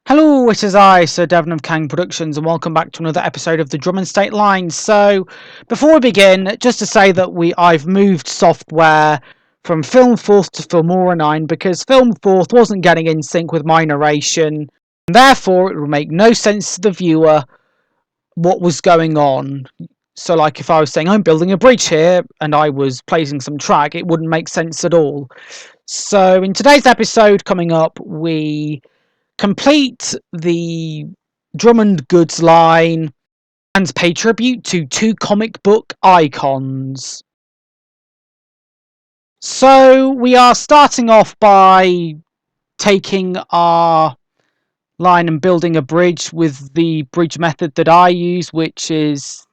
Hello, it is I, Sir Devon of Kang Productions, and welcome back to another episode of the Drummond State line. So, before we begin, just to say that I've moved software from Filmforth to Filmora 9 because Filmforth wasn't getting in sync with my narration, and therefore it would make no sense to the viewer what was going on. So, like if I was saying I'm building a bridge here and I was placing some track, it wouldn't make sense at all. So, in today's episode coming up, we complete the Drummond goods line and pay tribute to two comic book icons. So we are starting off by taking our line and building a bridge with the bridge method that I use, which is,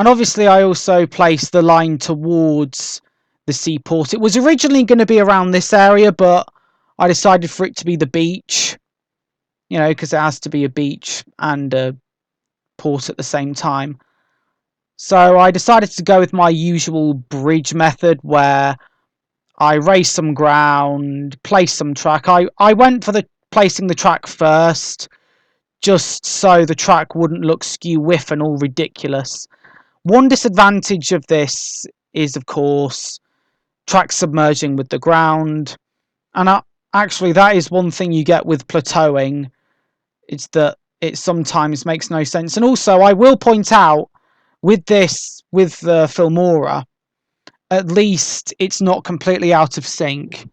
and obviously I also place the line towards the seaport. It was originally going to be around this area, but I decided for it to be the beach, because it has to be a beach and a port at the same time. So I decided to go with my usual bridge method where I raise some ground, place some track. I went for placing the track first, just so the track wouldn't look skew whiff and all ridiculous. One disadvantage of this is, of course, track submerging with the ground. And actually, that is one thing you get with plateauing. It's that it sometimes makes no sense. And also, I will point out, with the Filmora, at least it's not completely out of sync.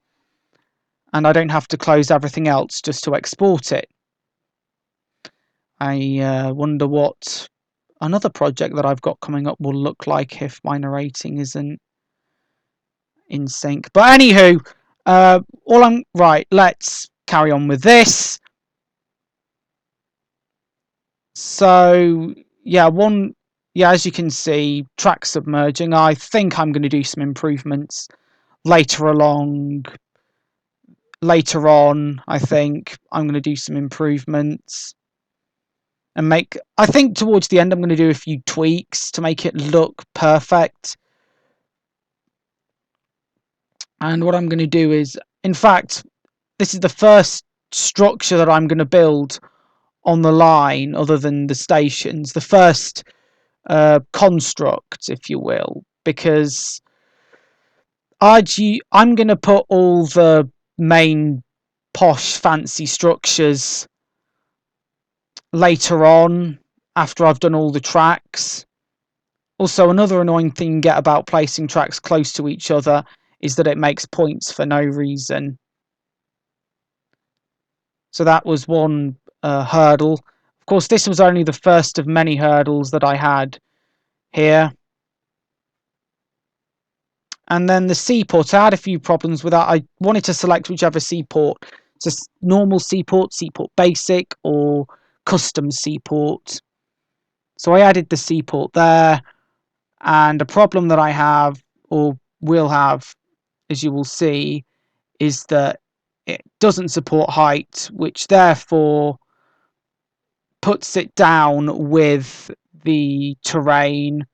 And I don't have to close everything else just to export it. I wonder what another project that I've got coming up will look like if my narrating isn't in sync. But anywho, right, let's carry on with this. So yeah, as you can see, track submerging. I think I'm going to do some improvements later on. I think I'm going to do some improvements and I think towards the end I'm going to do a few tweaks to make it look perfect. And what I'm going to do is, in fact, this is the first structure that I'm going to build on the line other than the stations. The first construct, if you will, because I'm going to put all the main posh fancy structures later on after I've done all the tracks. Also, another annoying thing you get about placing tracks close to each other is that it makes points for no reason. So that was one hurdle. Of course, this was only the first of many hurdles that I had here. And then the seaport, I had a few problems with that. I wanted to select whichever seaport. Just normal seaport, seaport basic, or custom seaport. So I added the seaport there. And a problem that I have, or will have, as you will see, is that it doesn't support height, which therefore puts it down with the terrain.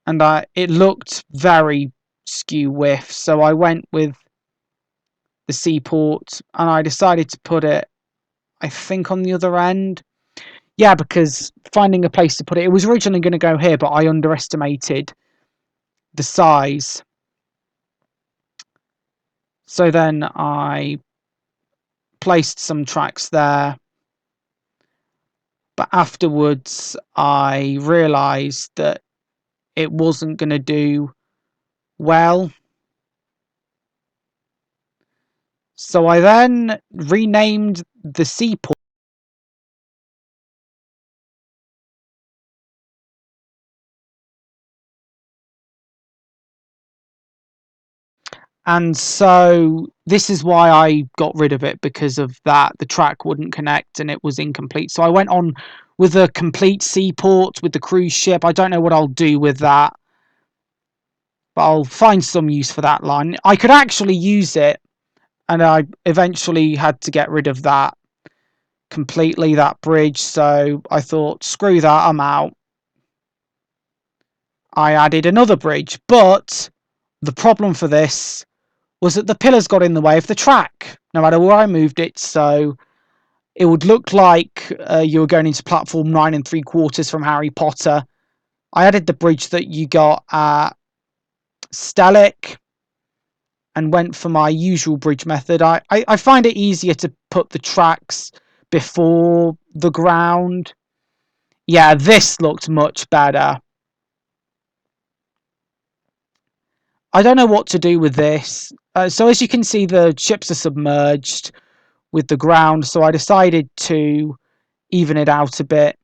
And it looked very skew whiff, so I went with the seaport and I decided to put it, I think, on the other end. Yeah, because finding a place to put it, it was originally going to go here, but I underestimated the size. So then I placed some tracks there, but afterwards I realised that it wasn't going to do well. So I then renamed the seaport. And so this is why I got rid of it, because of that. The track wouldn't connect and it was incomplete. So I went on with a complete seaport with the cruise ship. I don't know what I'll do with that, but I'll find some use for that line. I could actually use it, and I eventually had to get rid of that completely, that bridge. So I thought, screw that, I'm out. I added another bridge, but the problem for this was that the pillars got in the way of the track, no matter where I moved it. So it would look like you were going into platform 9 3/4 from Harry Potter. I added the bridge that you got at Stellic and went for my usual bridge method. I find it easier to put the tracks before the ground. Yeah, this looked much better. I don't know what to do with this. So as you can see, the ships are submerged with the ground. So I decided to even it out a bit.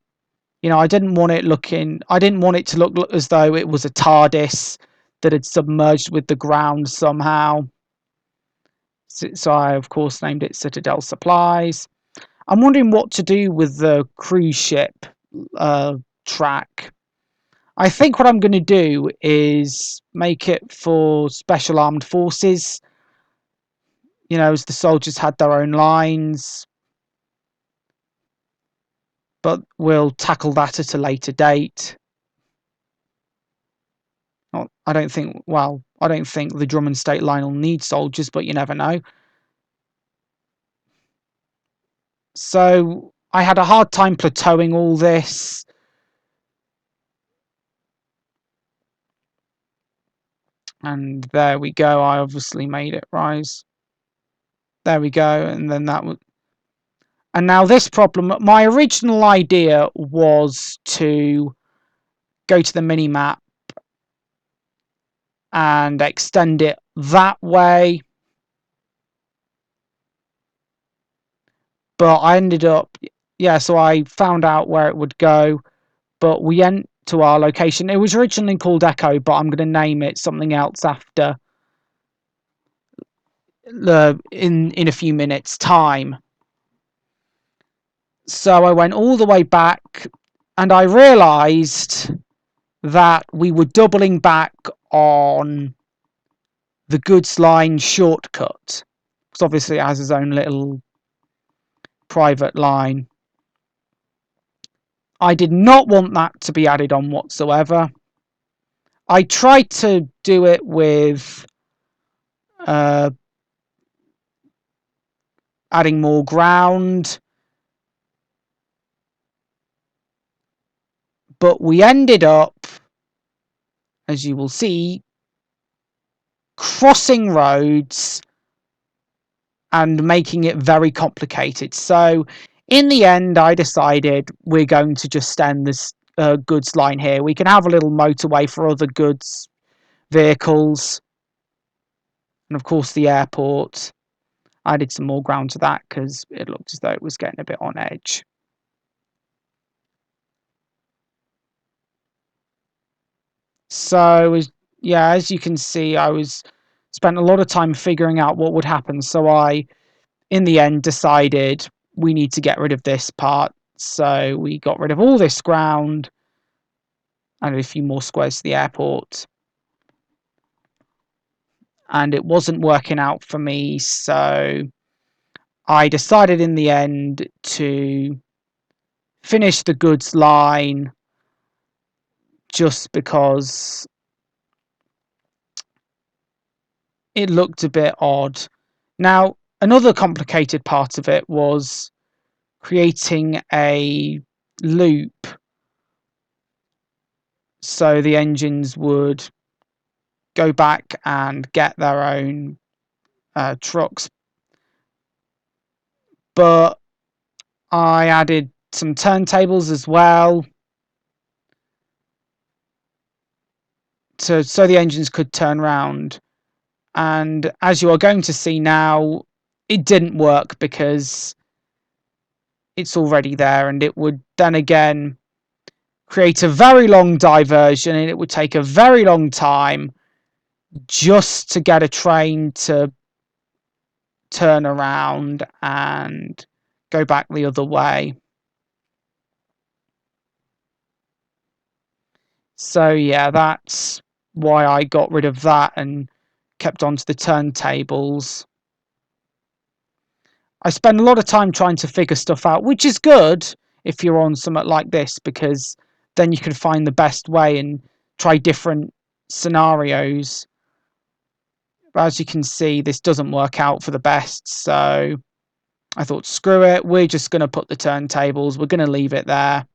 You know, I didn't want it to look as though it was a TARDIS that had submerged with the ground somehow. So I, of course, named it Citadel Supplies. I'm wondering what to do with the cruise ship track. I think what I'm going to do is make it for Special Armed Forces. You know, as the soldiers had their own lines. But we'll tackle that at a later date. I don't think the Drummond State line will need soldiers, but you never know. So I had a hard time plateauing all this. And there we go. I obviously made it rise. There we go. And then that was... And now this problem, my original idea was to go to the mini-map and extend it that way. But I ended up... Yeah, so I found out where it would go. But we went to our location. It was originally called Echo, but I'm going to name it something else after in a few minutes' time. So I went all the way back, and I realised that we were doubling back on the goods line shortcut, because obviously it has its own little private line. I did not want that to be added on whatsoever. I tried to do it with adding more ground, but we ended up, as you will see, crossing roads and making it very complicated. So in the end, I decided we're going to just extend this goods line here. We can have a little motorway for other goods vehicles, and of course the airport. I added some more ground to that because it looked as though it was getting a bit on edge. So as you can see, I spent a lot of time figuring out what would happen. So I, in the end, decided we need to get rid of this part. So we got rid of all this ground and a few more squares to the airport. And it wasn't working out for me, so I decided in the end to finish the goods line just because it looked a bit odd. Now, another complicated part of it was creating a loop so the engines would go back and get their own trucks. But I added some turntables as well so the engines could turn round. And as you are going to see now, it didn't work because it's already there, and it would then again create a very long diversion, and it would take a very long time just to get a train to turn around and go back the other way. So yeah, that's why I got rid of that and kept on to the turntables. I spend a lot of time trying to figure stuff out, which is good if you're on something like this, because then you can find the best way and try different scenarios. But as you can see, this doesn't work out for the best, so I thought, screw it, we're just going to put the turntables, we're going to leave it there.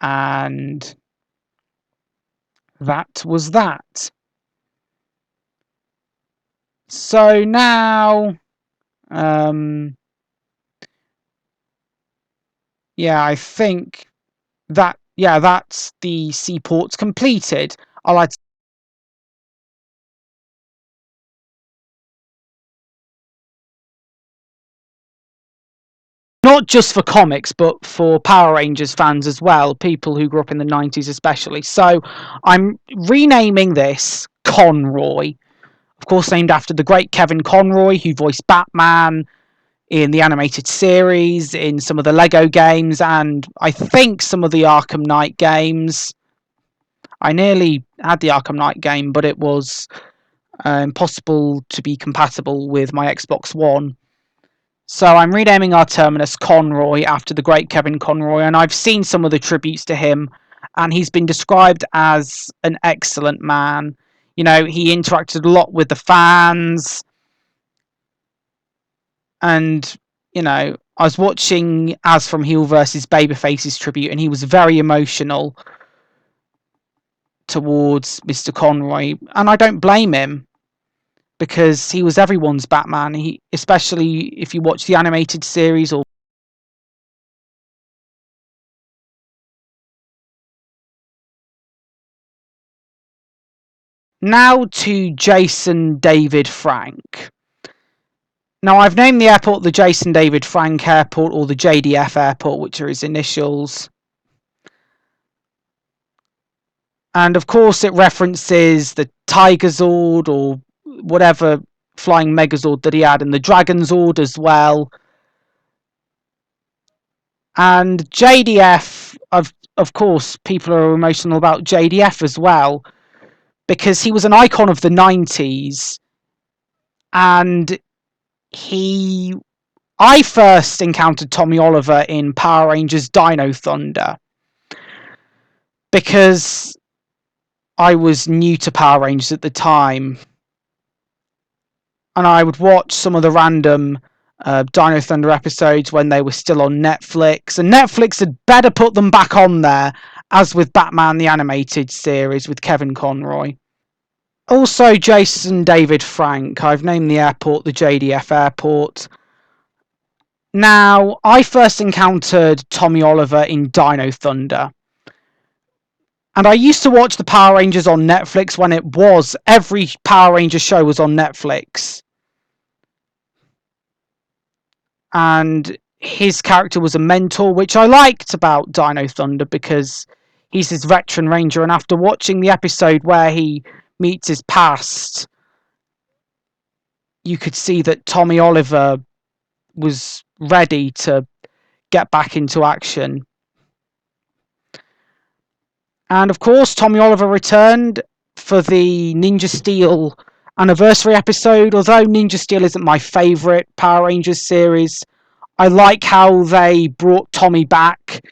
And that was that. So now, yeah, I think that's the seaports completed. I like to not just for comics, but for Power Rangers fans as well, people who grew up in the 90s especially. So I'm renaming this Conroy, of course named after the great Kevin Conroy, who voiced Batman in the animated series, in some of the Lego games, and I think some of the Arkham Knight games. I nearly had the Arkham Knight game, but it was impossible to be compatible with my Xbox One. So I'm renaming our terminus Conroy after the great Kevin Conroy, and I've seen some of the tributes to him, and he's been described as an excellent man. You know, he interacted a lot with the fans, and, you know, I was watching As From Heel versus Babyface's tribute, and he was very emotional towards Mr. Conroy, and I don't blame him, because he was everyone's Batman. He, especially if you watch the animated series or now to Jason David Frank. Now I've named the airport the Jason David Frank Airport, or the JDF Airport, which are his initials. And of course it references the Tiger Zord or whatever flying Megazord that he had, and the Dragon Zord as well. And JDF, of course, people are emotional about JDF as well, because he was an icon of the 90s, and I first encountered Tommy Oliver in Power Rangers Dino Thunder, because I was new to Power Rangers at the time, and I would watch some of the random Dino Thunder episodes when they were still on Netflix, and Netflix had better put them back on there, as with Batman the Animated Series with Kevin Conroy. Also, Jason David Frank. I've named the airport the JDF Airport. Now, I first encountered Tommy Oliver in Dino Thunder, and I used to watch the Power Rangers on Netflix when every Power Ranger show was on Netflix. And his character was a mentor, which I liked about Dino Thunder, because he's this veteran ranger, and after watching the episode where he meets his past, you could see that Tommy Oliver was ready to get back into action. And of course, Tommy Oliver returned for the Ninja Steel anniversary episode. Although Ninja Steel isn't my favourite Power Rangers series, I like how they brought Tommy back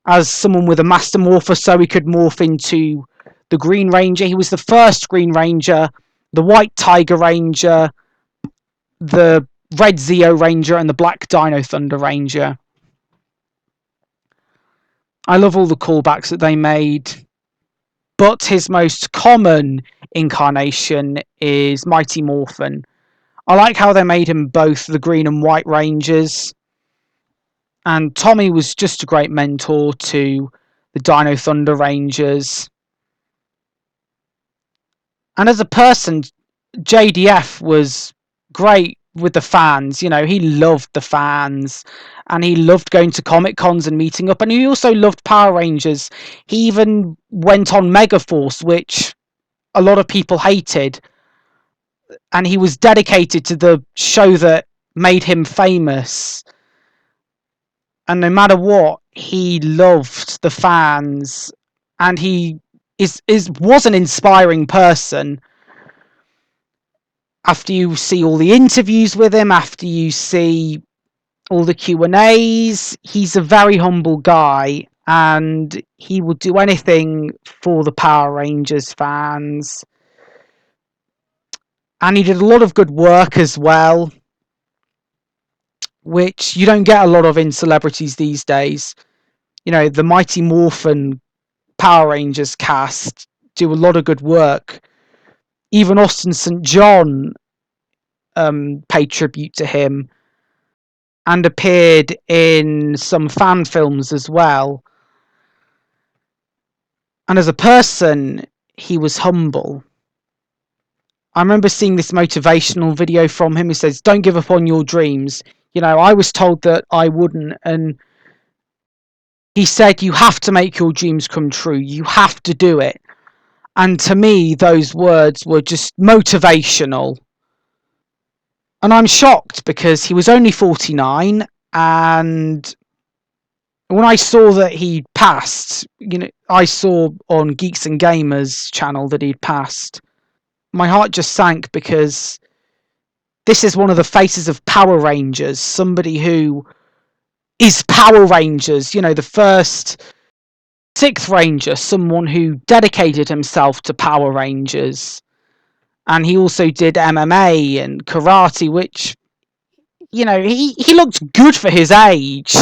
as someone with a Master Morpher, so he could morph into the Green Ranger. He was the first Green Ranger, the White Tiger Ranger, the Red Zeo Ranger, and the Black Dino Thunder Ranger. I love all the callbacks that they made, but his most common incarnation is Mighty Morphin. I like how they made him both the Green and White Rangers, and Tommy was just a great mentor to the Dino Thunder Rangers. And as a person, JDF was great with the fans. You know, he loved the fans, and he loved going to Comic Cons and meeting up, and he also loved Power Rangers. He even went on Megaforce, which a lot of people hated, and he was dedicated to the show that made him famous. And no matter what, he loved the fans, and he was an inspiring person. After you see all the interviews with him, after you see all the Q&As, he's a very humble guy, and he will do anything for the Power Rangers fans. And he did a lot of good work as well, which you don't get a lot of in celebrities these days. You know, the Mighty Morphin Power Rangers cast do a lot of good work. Even Austin St. John paid tribute to him and appeared in some fan films as well. And as a person, he was humble. I remember seeing this motivational video from him. He says, "Don't give up on your dreams." You know, I was told that I wouldn't, and he said, "You have to make your dreams come true. You have to do it." And to me, those words were just motivational. And I'm shocked because he was only 49, and when I saw that he'd passed, you know, I saw on Geeks and Gamers channel that he'd passed. My heart just sank because this is one of the faces of Power Rangers, somebody who is Power Rangers, you know, the first sixth Ranger, someone who dedicated himself to Power Rangers. And he also did MMA and karate, which, you know, he looked good for his age.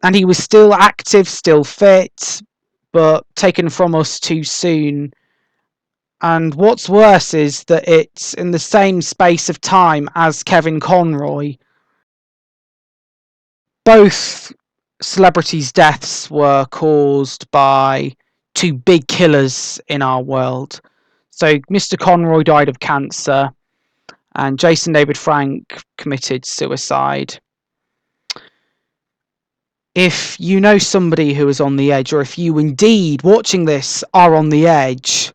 And he was still active, still fit, but taken from us too soon. And what's worse is that it's in the same space of time as Kevin Conroy. Both celebrities' deaths were caused by two big killers in our world. So Mr. Conroy died of cancer, and Jason David Frank committed suicide. If you know somebody who is on the edge, or if you indeed, watching this, are on the edge,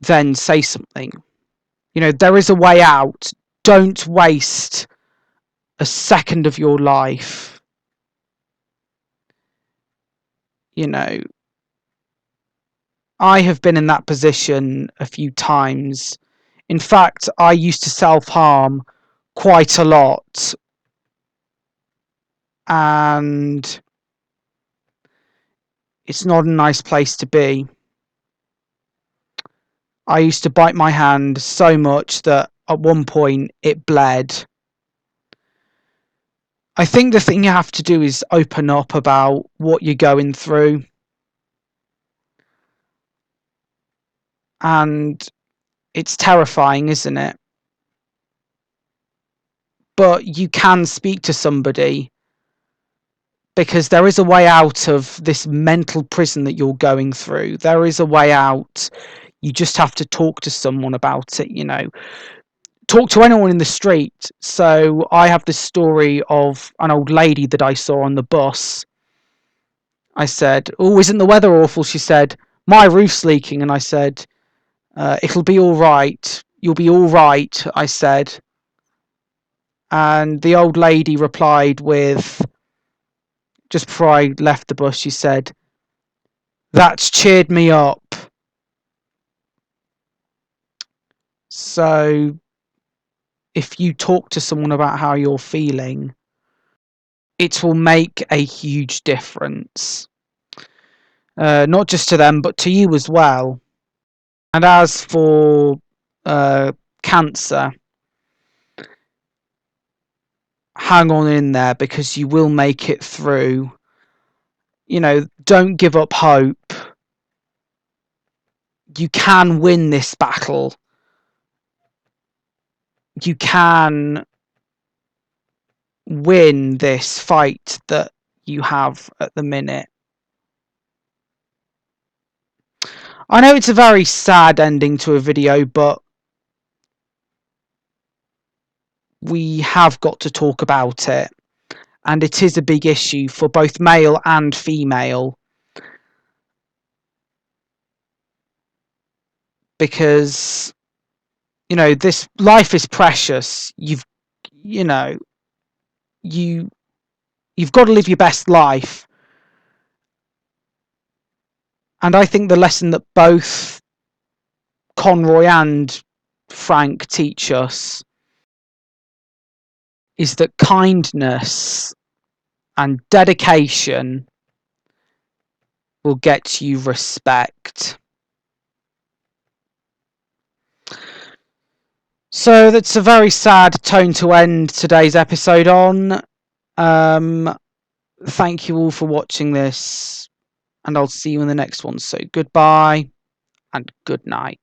then say something. You know, there is a way out. Don't waste a second of your life. You know, I have been in that position a few times. In fact, I used to self-harm quite a lot. And it's not a nice place to be. I used to bite my hand so much that at one point it bled. I think the thing you have to do is open up about what you're going through. And it's terrifying, isn't it? But you can speak to somebody, because there is a way out of this mental prison that you're going through. There is a way out. You just have to talk to someone about it, you know. Talk to anyone in the street. So I have this story of an old lady that I saw on the bus. I said, "Oh, isn't the weather awful?" She said, "My roof's leaking." And I said, "It'll be all right. You'll be all right," I said. And the old lady replied with, just before I left the bus, she said, "That's cheered me up." So if you talk to someone about how you're feeling, it will make a huge difference. Not just to them, but to you as well. And as for cancer, hang on in there, because you will make it through. You know, don't give up hope. You can win this battle. You can win this fight that you have at the minute. I know it's a very sad ending to a video, but we have got to talk about it. And it is a big issue for both male and female. Because, you know, this life is precious. You've got to live your best life. And I think the lesson that both Conroy and Frank teach us is that kindness and dedication will get you respect. So that's a very sad tone to end today's episode on. Thank you all for watching this, and I'll see you in the next one. So goodbye and good night.